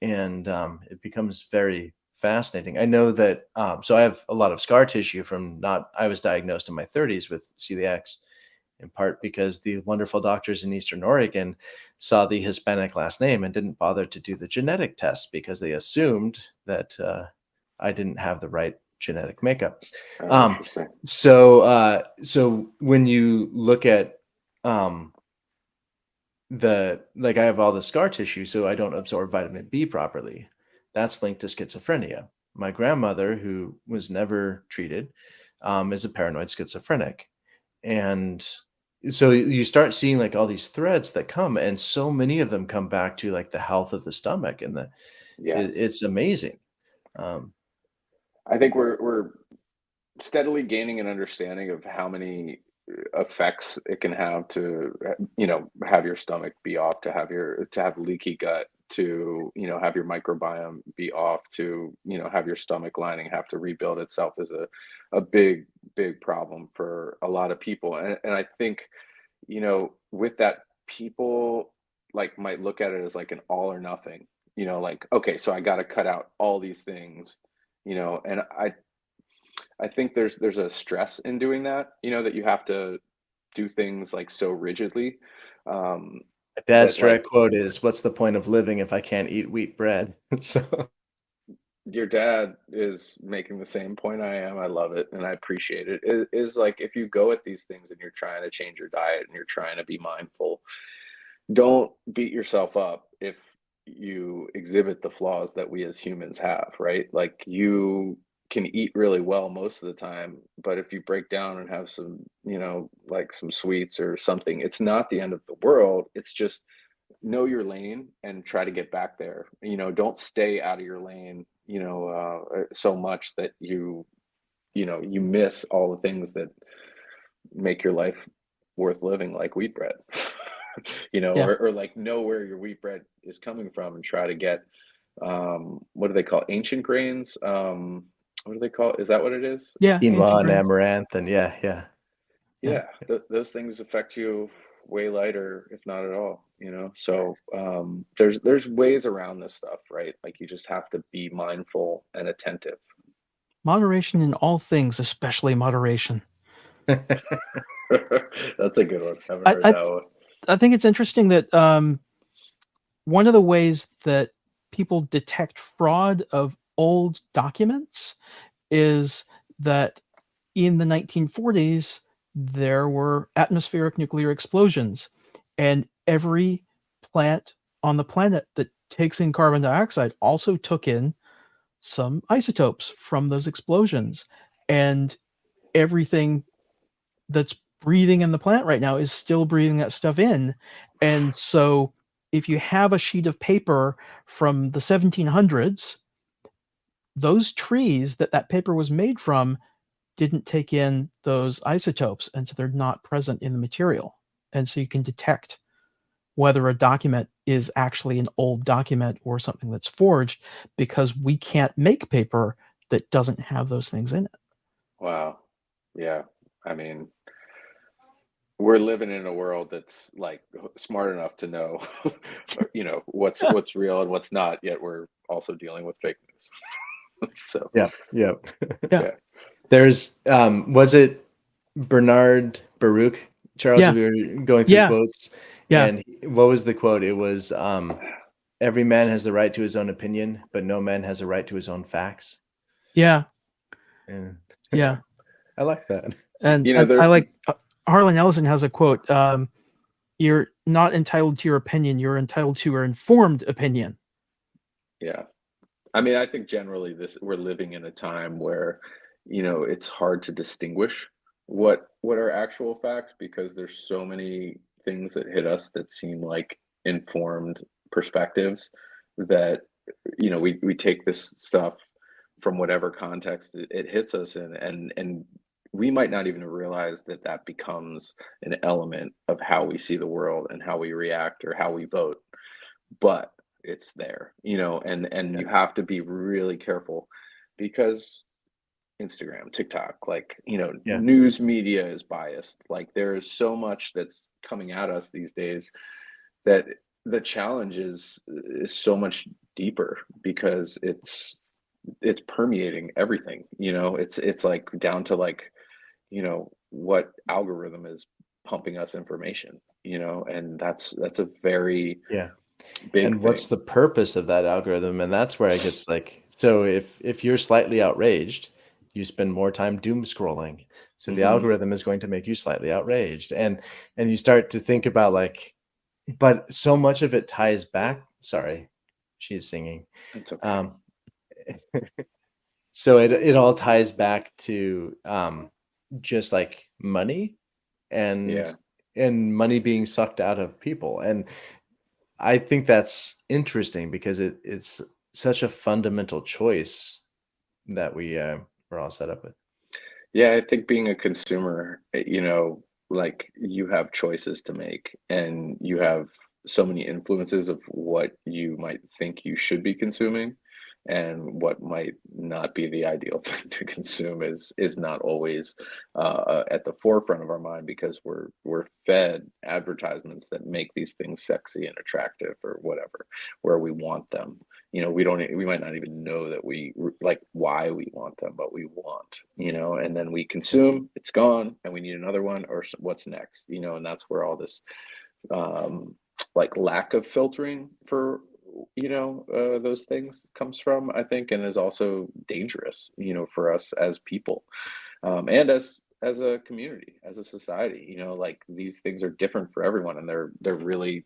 and it becomes very fascinating. I know that so I have a lot of scar tissue from not I was diagnosed in my 30s with celiacs in part because the wonderful doctors in Eastern Oregon saw the Hispanic last name and didn't bother to do the genetic test because they assumed that I didn't have the right genetic makeup. Oh, Um, interesting. so when you look at um, the like I have all the scar tissue, so I don't absorb vitamin B properly. That's linked to schizophrenia. My grandmother, who was never treated, is a paranoid schizophrenic. And so you start seeing like all these threads that come, and so many of them come back to like the health of the stomach, and Yeah. it's amazing. Um, I think we're steadily gaining an understanding of how many effects it can have to, you know, have your stomach be off, to have leaky gut, to, you know, have your microbiome be off, to, you know, have your stomach lining have to rebuild itself is a big problem for a lot of people. And I think, you know, with that, people like might look at it as like an all or nothing, you know, like, okay, so I got to cut out all these things, you know. And I think there's a stress in doing that, you know, that you have to do things like so rigidly. Um, my dad's that direct like quote is, "What's the point of living if I can't eat wheat bread?" So your dad is making the same point I am. I love it and I appreciate it. It is like if you go at these things and you're trying to change your diet and you're trying to be mindful, don't beat yourself up if you exhibit the flaws that we as humans have, right? Like you can eat really well most of the time, but if you break down and have some, you know, like some sweets or something, it's not the end of the world. It's just know your lane and try to get back there. You know, don't stay out of your lane, you know, so much that you know, you miss all the things that make your life worth living, like wheat bread. You know, Yeah. or like know where your wheat bread is coming from and try to get what do they call ancient grains? What do they call, is that what it is? Yeah. Ancient quinoa and grains. amaranth, and yeah, Yeah. Yeah, those things affect you way lighter, if not at all, you know. So there's ways around this stuff, right? Like you just have to be mindful and attentive. Moderation in all things, especially moderation. yeah. That's a good one. Haven't I heard I, that one. I think it's interesting that one of the ways that people detect fraud of old documents is that in the 1940s, there were atmospheric nuclear explosions, and every plant on the planet that takes in carbon dioxide also took in some isotopes from those explosions, and everything that's breathing in the plant right now is still breathing that stuff in. And so if you have a sheet of paper from the 1700s, those trees that paper was made from didn't take in those isotopes, and so they're not present in the material. And so you can detect whether a document is actually an old document or something that's forged, because we can't make paper that doesn't have those things in it. Wow. Yeah. I mean, we're living in a world that's like smart enough to know, what's real and what's not. Yet we're also dealing with fake news. So Yeah. Yeah. There's was it Bernard Baruch, Charles? Yeah. We were going through Yeah. quotes, Yeah. and what was the quote? It was every man has the right to his own opinion, but no man has a right to his own facts. Yeah. And Yeah. I like that. And You know, I like Harlan Ellison has a quote, you're not entitled to your opinion, you're entitled to your informed opinion. yeah. I mean, I think generally we're living in a time where, it's hard to distinguish what are actual facts, because there's so many things that hit us that seem like informed perspectives that, we take this stuff from whatever context it hits us in, and we might not even realize that that becomes an element of how we see the world and how we react or how we vote, but it's there, and you have to be really careful, because Instagram, TikTok, like, Yeah. news media is biased. Like, there is so much that's coming at us these days that the challenge is so much deeper, because it's permeating everything. It's like down to like, what algorithm is pumping us information, and that's a very Yeah. big And what's thing. the purpose of that algorithm? And that's where it gets like, so if you're slightly outraged, you spend more time doom scrolling. So the Mhm. algorithm is going to make you slightly outraged. And you start to think about like, but so much of it ties back. Sorry, she's singing. It's okay. Um, so it all ties back to just like money and Yeah. and money being sucked out of people. And I think that's interesting because it's such a fundamental choice that we're all set up with. Yeah, I think being a consumer, like, you have choices to make, and you have so many influences of what you might think you should be consuming, and what might not be the ideal thing to consume is not always at the forefront of our mind, because we're fed advertisements that make these things sexy and attractive or whatever, where we want them. We might not even know that like why we want them, but we want, and then we consume, it's gone, and we need another one, or what's next, and that's where all this like lack of filtering for, those things comes from, I think, and is also dangerous, for us as people, and as a community, as a society, like, these things are different for everyone, and they're really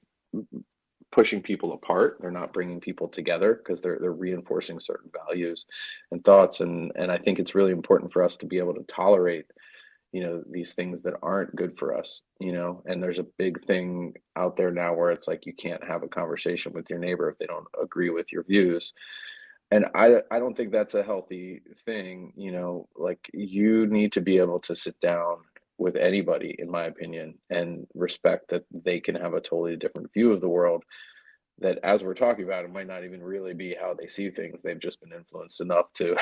pushing people apart. They're not bringing people together, because they're reinforcing certain values and thoughts. And I think it's really important for us to be able to tolerate, these things that aren't good for us. And there's a big thing out there now where it's like you can't have a conversation with your neighbor if they don't agree with your views. And I don't think that's a healthy thing. Like, you need to be able to sit down with anybody, in my opinion, and respect that they can have a totally different view of the world, that, as we're talking about, it might not even really be how they see things. They've just been influenced enough to,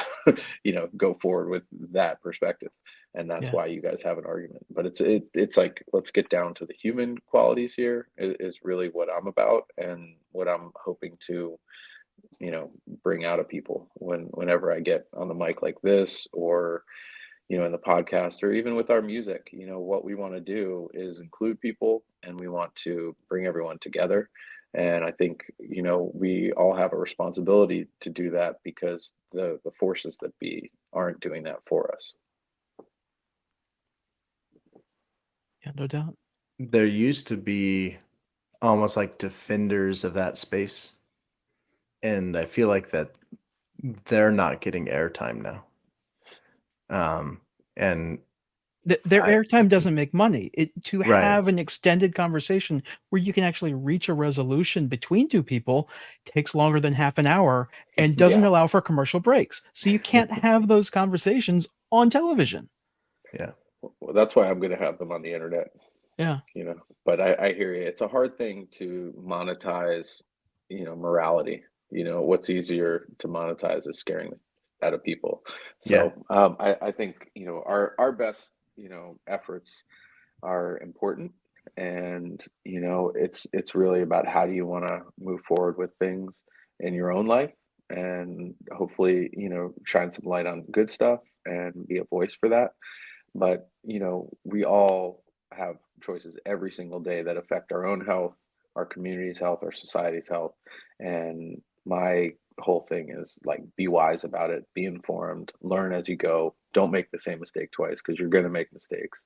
go forward with that perspective. And that's Yeah. why you guys have an argument. But it's like, let's get down to the human qualities here, is really what I'm about, and what I'm hoping to, bring out of people whenever I get on the mic like this, or, in the podcast, or even with our music. What we want to do is include people, and we want to bring everyone together. And I think, we all have a responsibility to do that, because the forces that be aren't doing that for us. Yeah, no doubt. There used to be almost like defenders of that space. And I feel like they're not getting airtime now. And Their I- airtime doesn't make money. To Right. have an extended conversation where you can actually reach a resolution between two people takes longer than half an hour and doesn't Yeah. allow for commercial breaks. So you can't have those conversations on television. Yeah. Well, that's why I'm going to have them on the internet. Yeah. You know, but I hear you. It's a hard thing to monetize, you know, morality. You know, what's easier to monetize is scaring the out of people. Yeah. So I think, you know, our best, you know, efforts are important. And, you know, it's really about how do you want to move forward with things in your own life and hopefully, you know, shine some light on good stuff and be a voice for that. But, you know, we all have choices every single day that affect our own health, our community's health, our society's health. And my whole thing is like be wise about it, be informed, learn as you go. Don't make the same mistake twice because you're going to make mistakes.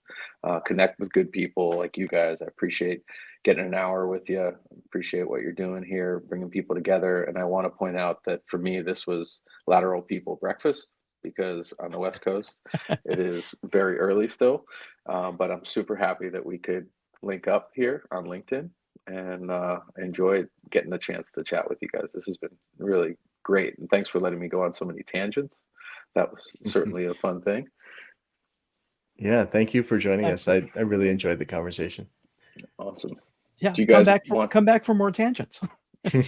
Connect with good people like you guys. I appreciate getting an hour with you. Appreciate what you're doing here, bringing people together. And I want to point out that for me, this was Lateral People Breakfast because on the West Coast, it is very early still, but I'm super happy that we could link up here on LinkedIn and enjoyed getting the chance to chat with you guys. This has been really great. And thanks for letting me go on so many tangents. That was certainly a fun thing. Yeah. Thank you for joining Yeah. us. I really enjoyed the conversation. Awesome. Yeah. Do you guys come back for more tangents.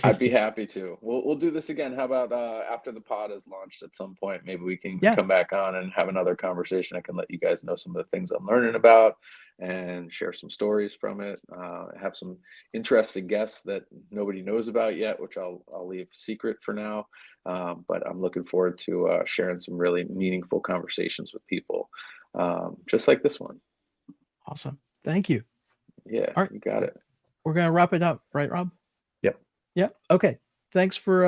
I'd be happy to. We'll do this again. How about after the pod is launched at some point? Maybe we can Yeah. come back on and have another conversation. I can let you guys know some of the things I'm learning about and share some stories from it. Have some interesting guests that nobody knows about yet, which I'll leave secret for now. But I'm looking forward to sharing some really meaningful conversations with people, just like this one. Awesome. Thank you. Yeah, All right. you got it. We're going to wrap it up, right, Rob? Yep. Yeah. Okay. Thanks for